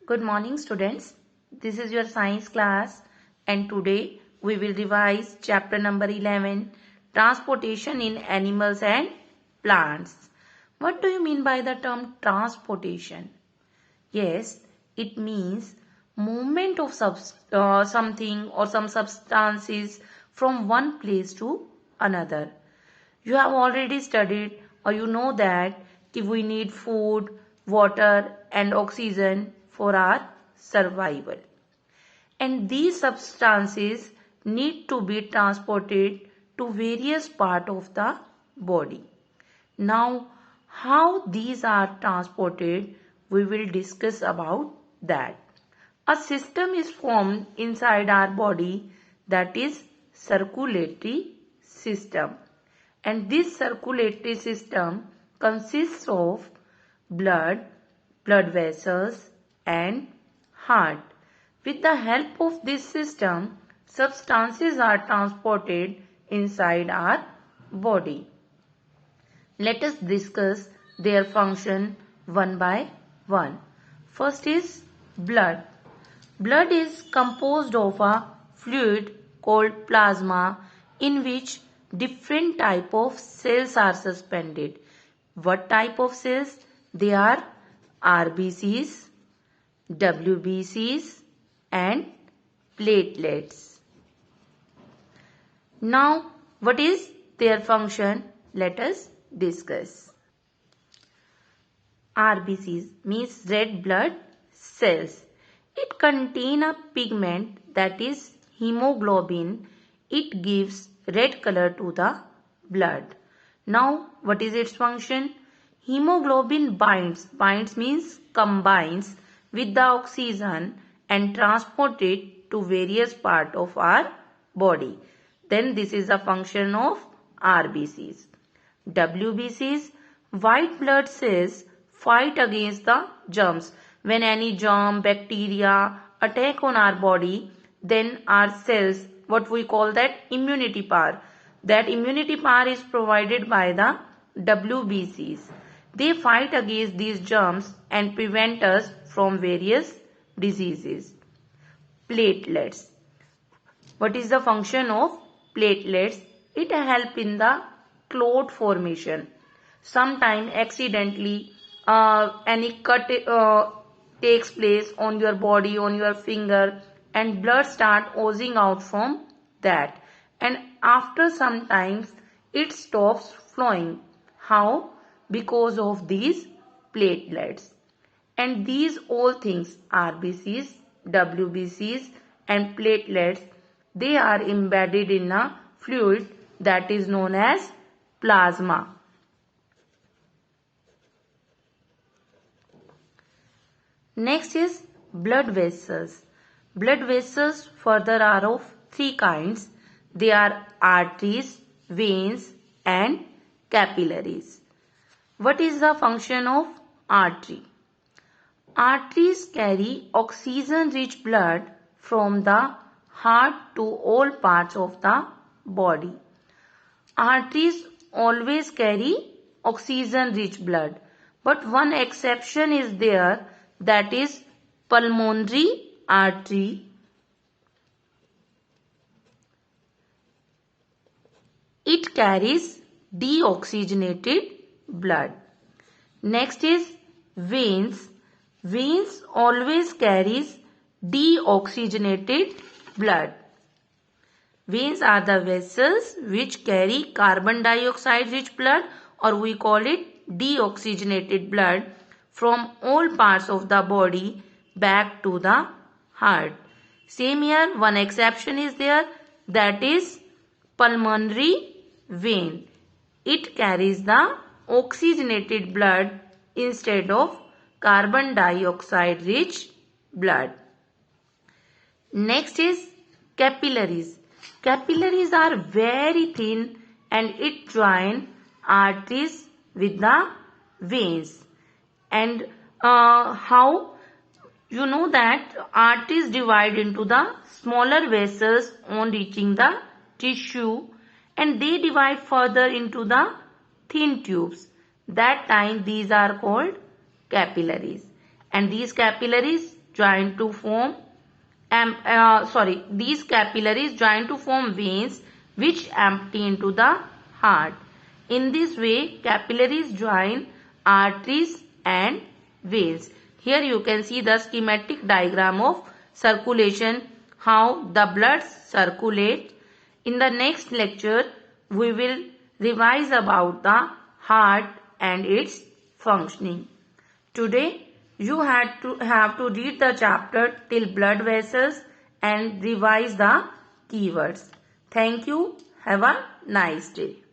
Good morning, students. This is your science class, and today we will revise chapter number 11, Transportation in Animals and Plants. What do you mean by the term transportation? Yes, it means movement of something or some substances from one place to another. You have already studied or you know that we need food, water and oxygen for our survival. And these substances need to be transported to various parts of the body. Now, how these are transported, we will discuss about that. A system is formed inside our body, that is circulatory system. And this circulatory system consists of blood vessels and heart. With the help of this system, substances are transported inside our body. Let us discuss their function one by one. First is blood. Blood is composed of a fluid called plasma in which different type of cells are suspended. What type of cells? They are RBCs, WBCs and platelets. Now, what is their function? Let us discuss. RBCs means red blood cells. It contains a pigment that is hemoglobin. It gives red color to the blood. Now, what is its function? Hemoglobin binds. Binds means combines with the oxygen and transport it to various parts of our body. Then this is a function of RBCs. WBCs, white blood cells, fight against the germs. When any germ, bacteria attack on our body, then our cells, what we call that immunity power. That immunity power is provided by the WBCs. They fight against these germs and prevent us from various diseases. Platelets. What is the function of platelets? It helps in the clot formation. Sometime accidentally any cut takes place on your body, on your finger, and blood start oozing out from that. And after some time it stops flowing. How? Because of these platelets. And these all things, RBCs, WBCs and platelets, they are embedded in a fluid that is known as plasma. Next is blood vessels. Blood vessels further are of three kinds. They are arteries, veins and capillaries. What is the function of artery? Arteries carry oxygen-rich blood from the heart to all parts of the body. Arteries always carry oxygen-rich blood, but one exception is there, that is pulmonary artery. It carries deoxygenated blood. Next is veins. Veins always carries deoxygenated blood. Veins are the vessels which carry carbon dioxide rich blood, or we call it deoxygenated blood, from all parts of the body back to the heart. Same here, one exception is there, that is pulmonary vein. It carries the oxygenated blood instead of carbon dioxide rich blood. Next is capillaries. Capillaries are very thin and it join arteries with the veins. And how? You know that arteries divide into the smaller vessels on reaching the tissue, and they divide further into the thin tubes. That time these are called capillaries. And these capillaries join to form these capillaries join to form veins which empty into the heart. In this way, capillaries join arteries and veins. Here you can see the schematic diagram of circulation, how the blood circulates. In the next lecture, we will revise about the heart and its functioning. Today, you have to read the chapter till blood vessels and revise the keywords. Thank you. Have a nice day.